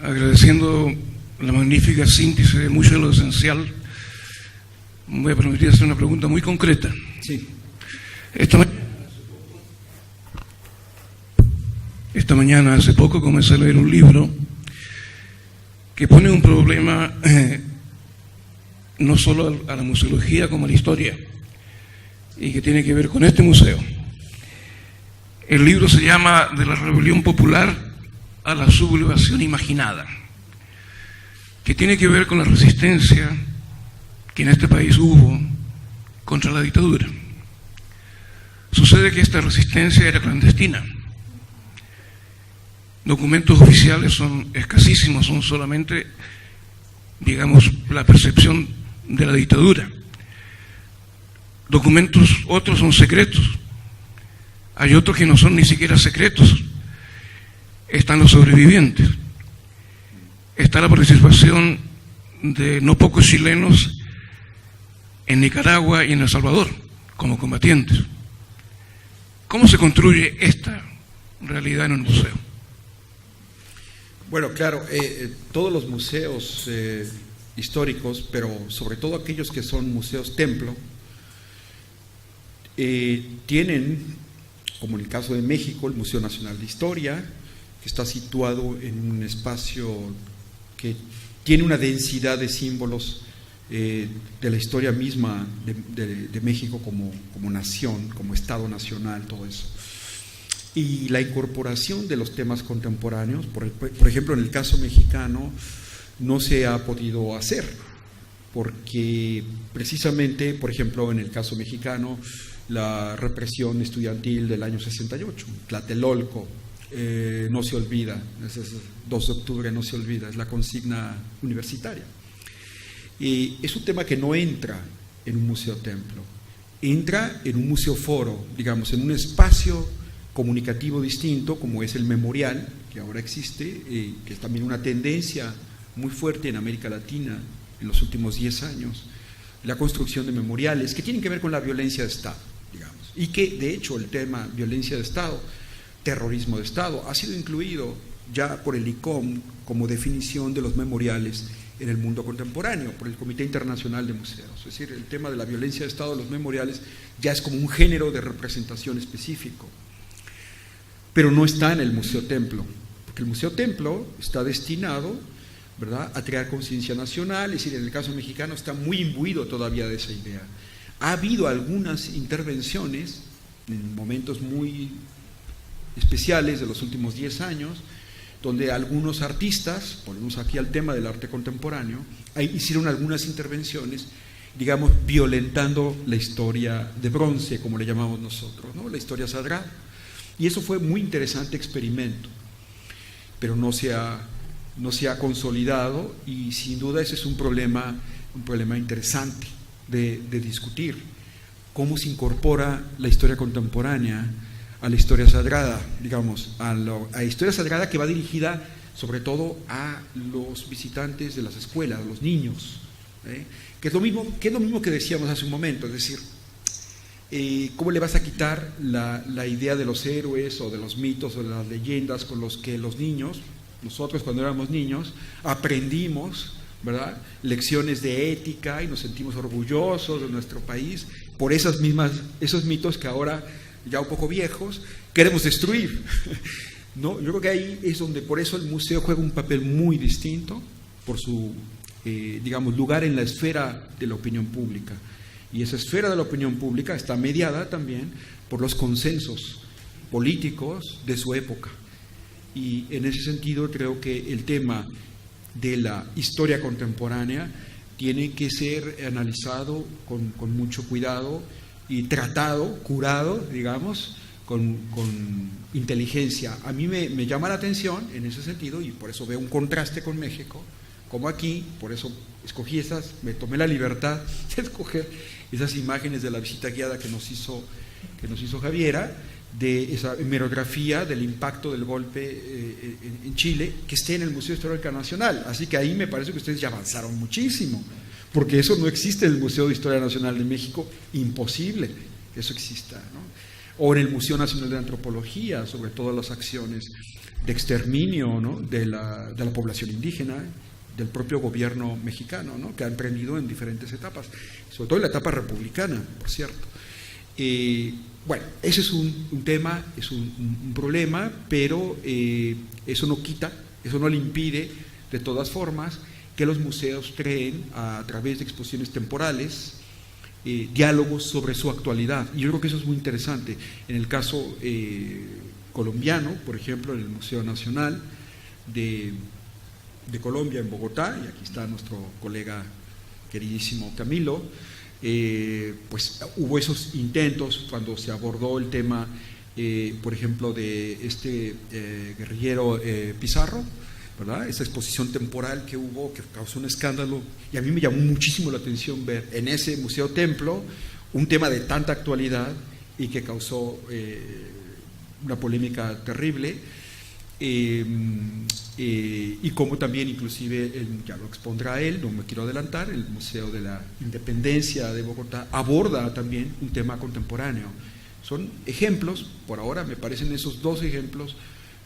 Agradeciendo la magnífica síntesis de mucho de lo esencial, me voy a permitir hacer una pregunta muy concreta. Sí. Esta mañana, hace poco, comencé a leer un libro que pone un problema no solo a la museología como a la historia, y que tiene que ver con este museo. El libro se llama De la rebelión popular a la sublevación imaginada, que tiene que ver con la resistencia que en este país hubo contra la dictadura. Sucede que esta resistencia era clandestina. Documentos oficiales son escasísimos, son solamente, digamos, la percepción de la dictadura. Documentos otros son secretos. Hay otros que no son ni siquiera secretos. están los sobrevivientes, está la participación de no pocos chilenos en Nicaragua y en El Salvador como combatientes. ¿Cómo se construye esta realidad en un museo? Bueno, claro, todos los museos históricos, pero sobre todo aquellos que son museos templo, tienen, como en el caso de México, el Museo Nacional de Historia, que está situado en un espacio que tiene una densidad de símbolos de la historia misma de México como nación, como Estado nacional, todo eso. Y la incorporación de los temas contemporáneos, por ejemplo, en el caso mexicano, no se ha podido hacer, porque precisamente, por ejemplo, en el caso mexicano, la represión estudiantil del año 68, Tlatelolco, no se olvida, ese 2 de octubre no se olvida, es la consigna universitaria. Y es un tema que no entra en un museo templo, entra en un museo foro, digamos, en un espacio comunicativo distinto, como es el memorial, que ahora existe, que es también una tendencia muy fuerte en América Latina en los últimos 10 años, la construcción de memoriales que tienen que ver con la violencia de Estado, digamos, y que de hecho el tema violencia de Estado, terrorismo de Estado, ha sido incluido ya por el ICOM como definición de los memoriales en el mundo contemporáneo, por el Comité Internacional de Museos. Es decir, el tema de la violencia de Estado, los memoriales, ya es como un género de representación específico, pero no está en el Museo Templo, porque el Museo Templo está destinado, ¿verdad?, a crear conciencia nacional, es decir, en el caso mexicano está muy imbuido todavía de esa idea. Ha habido algunas intervenciones en momentos muy especiales de los últimos 10 años, donde algunos artistas, ponemos aquí al tema del arte contemporáneo, hicieron algunas intervenciones, digamos, violentando la historia de bronce, como le llamamos nosotros, ¿no?, la historia sagrada. Y eso fue muy interesante experimento, pero no se ha consolidado, y sin duda ese es un problema interesante de discutir. ¿Cómo se incorpora la historia contemporánea a la historia sagrada, digamos, a la historia sagrada que va dirigida sobre todo a los visitantes de las escuelas, a los niños, que es lo mismo que decíamos hace un momento, es decir, ¿cómo le vas a quitar la idea de los héroes o de los mitos o de las leyendas con los que los niños, nosotros cuando éramos niños, aprendimos, ¿verdad?, lecciones de ética y nos sentimos orgullosos de nuestro país por esos mitos que ahora, ya un poco viejos, queremos destruir? ¿No? Yo creo que ahí es donde, por eso el museo juega un papel muy distinto por su, digamos, lugar en la esfera de la opinión pública. Y esa esfera de la opinión pública está mediada también por los consensos políticos de su época. Y en ese sentido creo que el tema de la historia contemporánea tiene que ser analizado con mucho cuidado y tratado, curado, digamos, con inteligencia. A mí me llama la atención en ese sentido, y por eso veo un contraste con México, como aquí, por eso escogí me tomé la libertad de escoger esas imágenes de la visita guiada que nos hizo Javiera, de esa hemerografía del impacto del golpe en Chile, que esté en el Museo Histórico Nacional. Así que ahí me parece que ustedes ya avanzaron muchísimo, porque eso no existe en el Museo de Historia Nacional de México, imposible que eso exista, ¿no? O en el Museo Nacional de Antropología, sobre todas las acciones de exterminio, ¿no?, de la población indígena, del propio gobierno mexicano, ¿no?, que ha emprendido en diferentes etapas, sobre todo en la etapa republicana, por cierto. Bueno, ese es un tema, es un problema, pero eso no quita, eso no le impide, de todas formas, que los museos creen, a través de exposiciones temporales, diálogos sobre su actualidad. Y yo creo que eso es muy interesante. En el caso colombiano, por ejemplo, en el Museo Nacional de Colombia, en Bogotá, y aquí está nuestro colega queridísimo Camilo, pues hubo esos intentos cuando se abordó el tema, por ejemplo, de este guerrillero Pizarro, ¿verdad?, esa exposición temporal que hubo, que causó un escándalo, y a mí me llamó muchísimo la atención ver en ese Museo Templo un tema de tanta actualidad y que causó una polémica terrible. y como también inclusive, ya lo expondrá él, no me quiero adelantar, el Museo de la Independencia de Bogotá aborda también un tema contemporáneo. Son ejemplos, por ahora me parecen esos dos ejemplos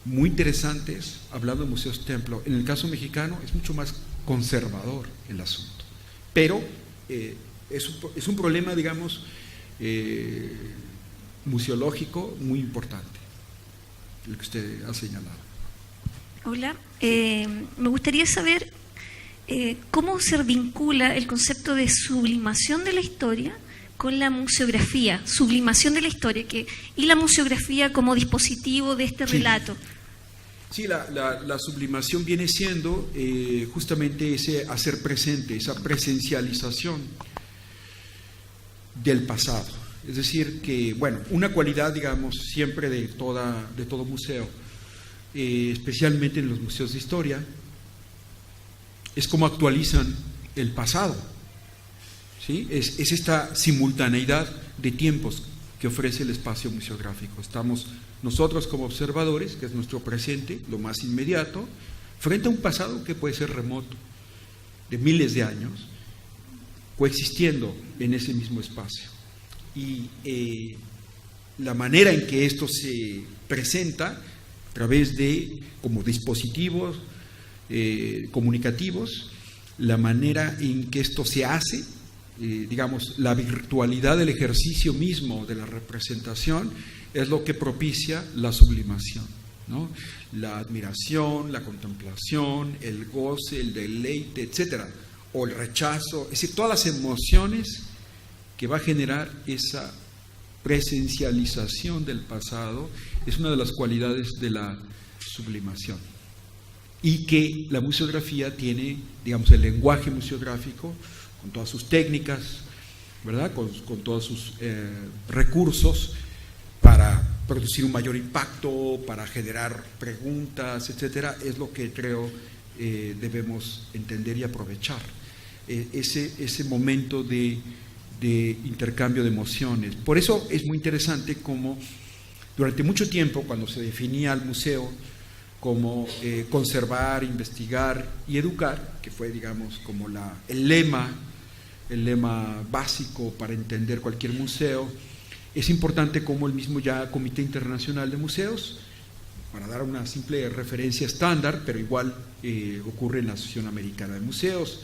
muy interesantes, hablando de museos templo. En el caso mexicano es mucho más conservador el asunto, pero es un problema, digamos, museológico muy importante, el que usted ha señalado. Hola, me gustaría saber cómo se vincula el concepto de sublimación de la historia con la museografía, sublimación de la historia, y la museografía como dispositivo de este relato. Sí, la sublimación viene siendo justamente ese hacer presente, esa presencialización del pasado. Es decir, que, bueno, una cualidad, digamos, siempre de todo museo, especialmente en los museos de historia, es cómo actualizan el pasado. ¿Sí? Es esta simultaneidad de tiempos que ofrece el espacio museográfico. Estamos nosotros como observadores, que es nuestro presente, lo más inmediato, frente a un pasado que puede ser remoto, de miles de años, coexistiendo en ese mismo espacio. Y la manera en que esto se presenta, a través de como dispositivos comunicativos, la manera en que esto se hace, digamos, la virtualidad del ejercicio mismo de la representación es lo que propicia la sublimación, ¿no? La admiración, la contemplación, el goce, el deleite, etcétera, o el rechazo, es decir, todas las emociones que va a generar esa presencialización del pasado es una de las cualidades de la sublimación. Y que la museografía tiene, digamos, el lenguaje museográfico, con todas sus técnicas, ¿verdad? Con todos sus recursos para producir un mayor impacto, para generar preguntas, etcétera, es lo que creo debemos entender y aprovechar. Ese momento de intercambio de emociones. Por eso es muy interesante cómo durante mucho tiempo, cuando se definía al museo como conservar, investigar y educar, que fue, digamos, como el lema básico para entender cualquier museo, es importante como el mismo ya Comité Internacional de Museos, para dar una simple referencia estándar, pero igual ocurre en la Asociación Americana de Museos,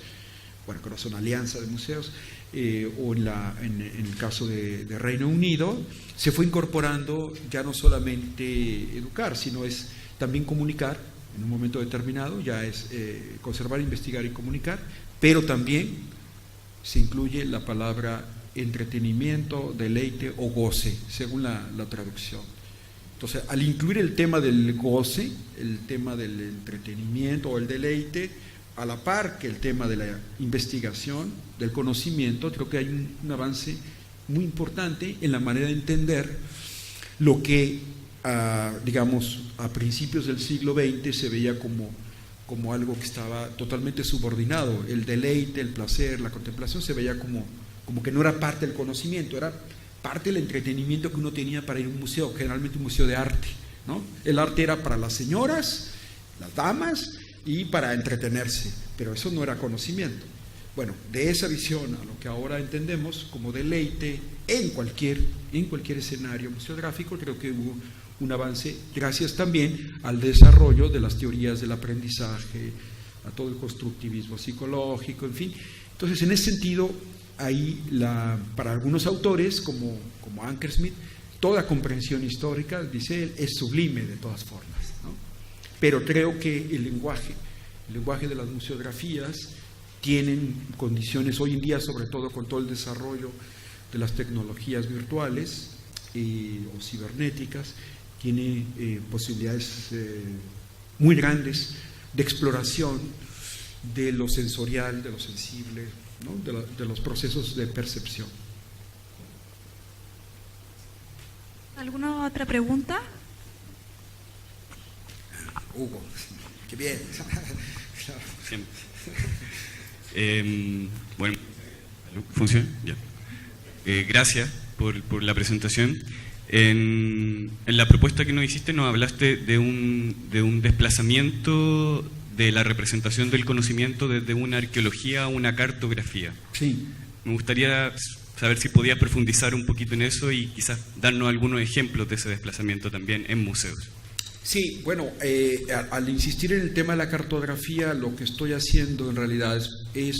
bueno, que son alianza de museos, o en el caso de Reino Unido, se fue incorporando ya no solamente educar, sino es también comunicar en un momento determinado, ya es conservar, investigar y comunicar, pero también se incluye la palabra entretenimiento, deleite o goce, según la traducción. Entonces, al incluir el tema del goce, el tema del entretenimiento o el deleite, a la par que el tema de la investigación, del conocimiento, creo que hay un avance muy importante en la manera de entender lo que, digamos, a principios del siglo XX se veía como algo que estaba totalmente subordinado. El deleite, el placer, la contemplación se veía como que no era parte del conocimiento, era parte del entretenimiento que uno tenía para ir a un museo, generalmente un museo de arte, ¿no? El arte era para las señoras, las damas, y para entretenerse, pero eso no era conocimiento. Bueno, de esa visión a lo que ahora entendemos como deleite en cualquier escenario museográfico, creo que hubo un avance gracias también al desarrollo de las teorías del aprendizaje, a todo el constructivismo psicológico, en fin. Entonces, en ese sentido, ahí para algunos autores, como Anker Smith, toda comprensión histórica, dice él, es sublime de todas formas, ¿no? Pero creo que el lenguaje de las museografías tienen condiciones hoy en día, sobre todo con todo el desarrollo de las tecnologías virtuales o cibernéticas, tiene posibilidades muy grandes de exploración de lo sensorial, de lo sensible, ¿no? de los procesos de percepción. ¿Alguna otra pregunta? Hugo, qué bien. Bueno, ¿funciona? Ya. Gracias por la presentación. En la propuesta que nos hiciste nos hablaste de un desplazamiento de la representación del conocimiento desde una arqueología a una cartografía. Sí. Me gustaría saber si podías profundizar un poquito en eso y quizás darnos algunos ejemplos de ese desplazamiento también en museos. Sí, bueno, al insistir en el tema de la cartografía, lo que estoy haciendo en realidad es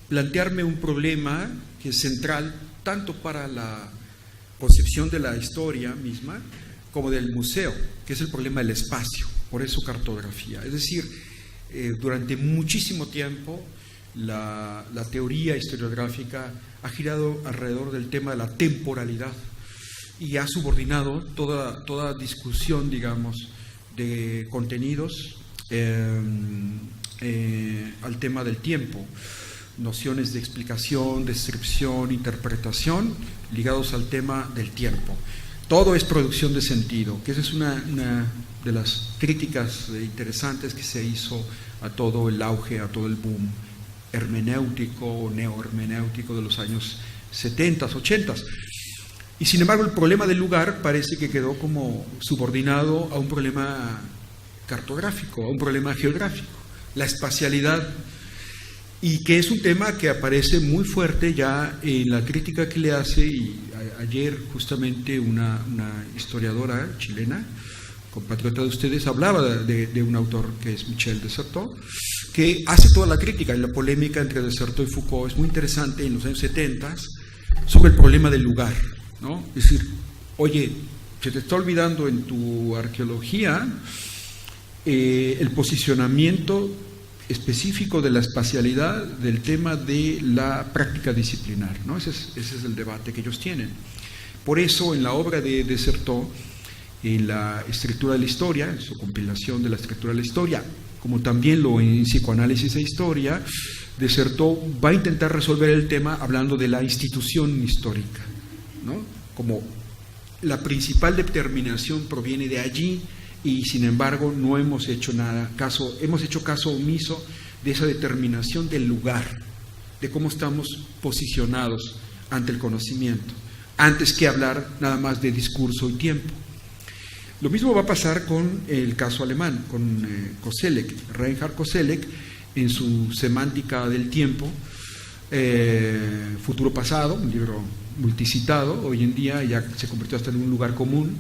plantearme un problema que es central tanto para la concepción de la historia misma como del museo, que es el problema del espacio, por eso cartografía. Es decir, durante muchísimo tiempo la teoría historiográfica ha girado alrededor del tema de la temporalidad y ha subordinado toda discusión, digamos, de contenidos al tema del tiempo, nociones de explicación, descripción, interpretación ligados al tema del tiempo. Todo es producción de sentido, que esa es una de las críticas interesantes que se hizo a todo el auge, a todo el boom hermenéutico o neohermenéutico de los años 70, 80. Y sin embargo el problema del lugar parece que quedó como subordinado a un problema cartográfico, a un problema geográfico, la espacialidad, y que es un tema que aparece muy fuerte ya en la crítica que le hace, y ayer justamente una historiadora chilena, compatriota de ustedes, hablaba de un autor que es Michel Desserteaux, que hace toda la crítica, y la polémica entre Desserteaux y Foucault es muy interesante en los años 70 sobre el problema del lugar, ¿no? Es decir, oye, se te está olvidando en tu arqueología el posicionamiento específico de la espacialidad del tema de la práctica disciplinar, ¿no? Ese es el debate que ellos tienen. Por eso en la obra de Desserteaux, en la escritura de la historia, en su compilación de la escritura de la historia, como también lo en psicoanálisis e historia, Desserteaux va a intentar resolver el tema hablando de la institución histórica, ¿no? Como la principal determinación proviene de allí, y sin embargo no hemos hecho hemos hecho caso omiso de esa determinación del lugar, de cómo estamos posicionados ante el conocimiento, antes que hablar nada más de discurso y tiempo. Lo mismo va a pasar con el caso alemán, con Koselleck, Reinhard Koselleck, en su Semántica del Tiempo, Futuro Pasado, un libro multicitado, hoy en día ya se convirtió hasta en un lugar común.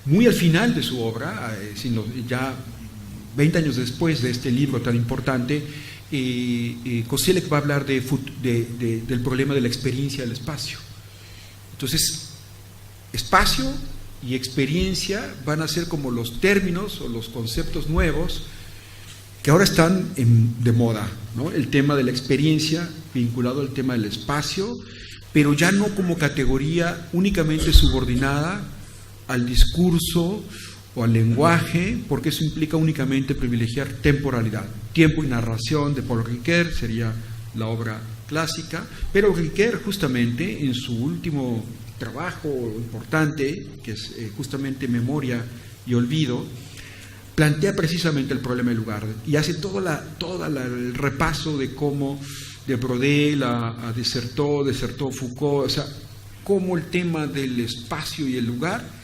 Muy al final de su obra, ya 20 años después de este libro tan importante, Koselleck va a hablar del problema de la experiencia del espacio. Entonces, espacio y experiencia van a ser como los términos o los conceptos nuevos que ahora están de moda, ¿no? El tema de la experiencia vinculado al tema del espacio, pero ya no como categoría únicamente subordinada al discurso o al lenguaje, porque eso implica únicamente privilegiar temporalidad. Tiempo y narración de Paul Ricoeur sería la obra clásica, pero Ricoeur justamente en su último trabajo importante, que es justamente Memoria y Olvido, plantea precisamente el problema del lugar y hace todo el repaso de cómo de Brodel a Desserteaux, Foucault, o sea, cómo el tema del espacio y el lugar,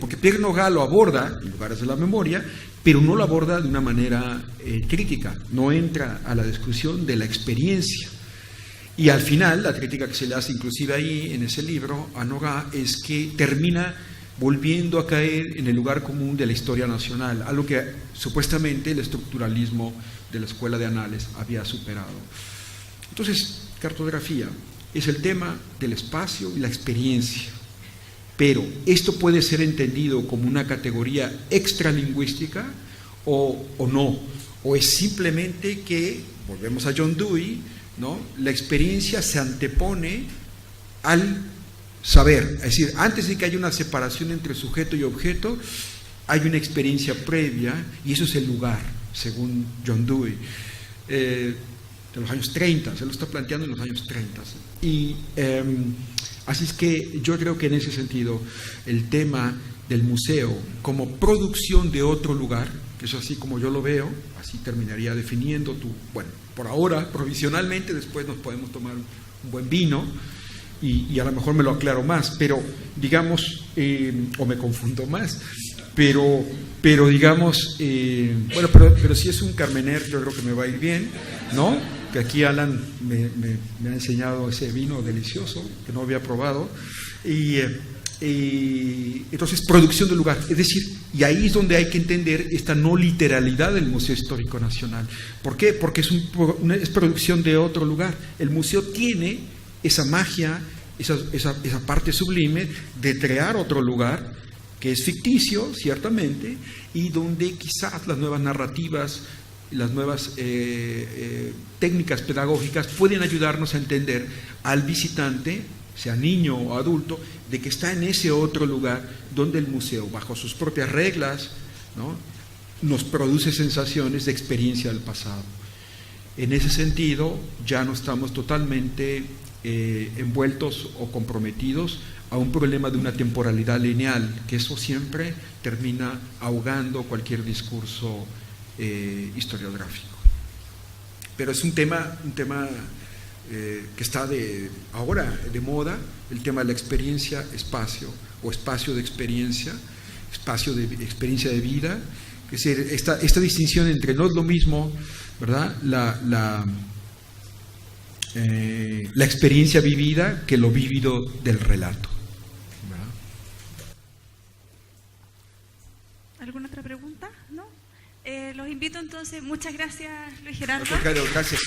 porque Pierre Nogent lo aborda en Lugares de la Memoria, pero no lo aborda de una manera crítica, no entra a la discusión de la experiencia. Y al final, la crítica que se le hace inclusive ahí en ese libro a Nogent es que termina volviendo a caer en el lugar común de la historia nacional, algo que supuestamente el estructuralismo de la Escuela de Anales había superado. Entonces, cartografía es el tema del espacio y la experiencia, pero esto puede ser entendido como una categoría extralingüística o no, o es simplemente que, volvemos a John Dewey, ¿no? La experiencia se antepone al saber, es decir, antes de que haya una separación entre sujeto y objeto, hay una experiencia previa y eso es el lugar, según John Dewey, de los años 30, se lo está planteando en los años 30. Y así es que yo creo que en ese sentido el tema del museo como producción de otro lugar, que es así como yo lo veo, así terminaría definiendo bueno, por ahora, provisionalmente, después nos podemos tomar un buen vino, y a lo mejor me lo aclaro más, pero digamos, o me confundo más, pero digamos, bueno, pero si es un Carmener, yo creo que me va a ir bien, ¿no? Que aquí Alan me ha enseñado ese vino delicioso que no había probado, y entonces producción del lugar, es decir, y ahí es donde hay que entender esta no literalidad del Museo Histórico Nacional. ¿Por qué? Porque es producción de otro lugar. El museo tiene esa magia, esa parte sublime de crear otro lugar que es ficticio, ciertamente, y donde quizás las nuevas narrativas, las nuevas técnicas pedagógicas pueden ayudarnos a entender al visitante, sea niño o adulto, de que está en ese otro lugar donde el museo, bajo sus propias reglas, ¿no?, nos produce sensaciones de experiencia del pasado. En ese sentido, ya no estamos totalmente envueltos o comprometidos a un problema de una temporalidad lineal, que eso siempre termina ahogando cualquier discurso historiográfico. Pero es un tema que está ahora de moda, el tema de la experiencia-espacio, o espacio de experiencia, espacio de experiencia de vida. Es decir, esta distinción entre no es lo mismo, ¿verdad?, la experiencia vivida que lo vívido del relato. ¿Verdad? ¿Alguna otra pregunta? ¿No? Los invito entonces. Muchas gracias, Luis Gerardo. Gracias.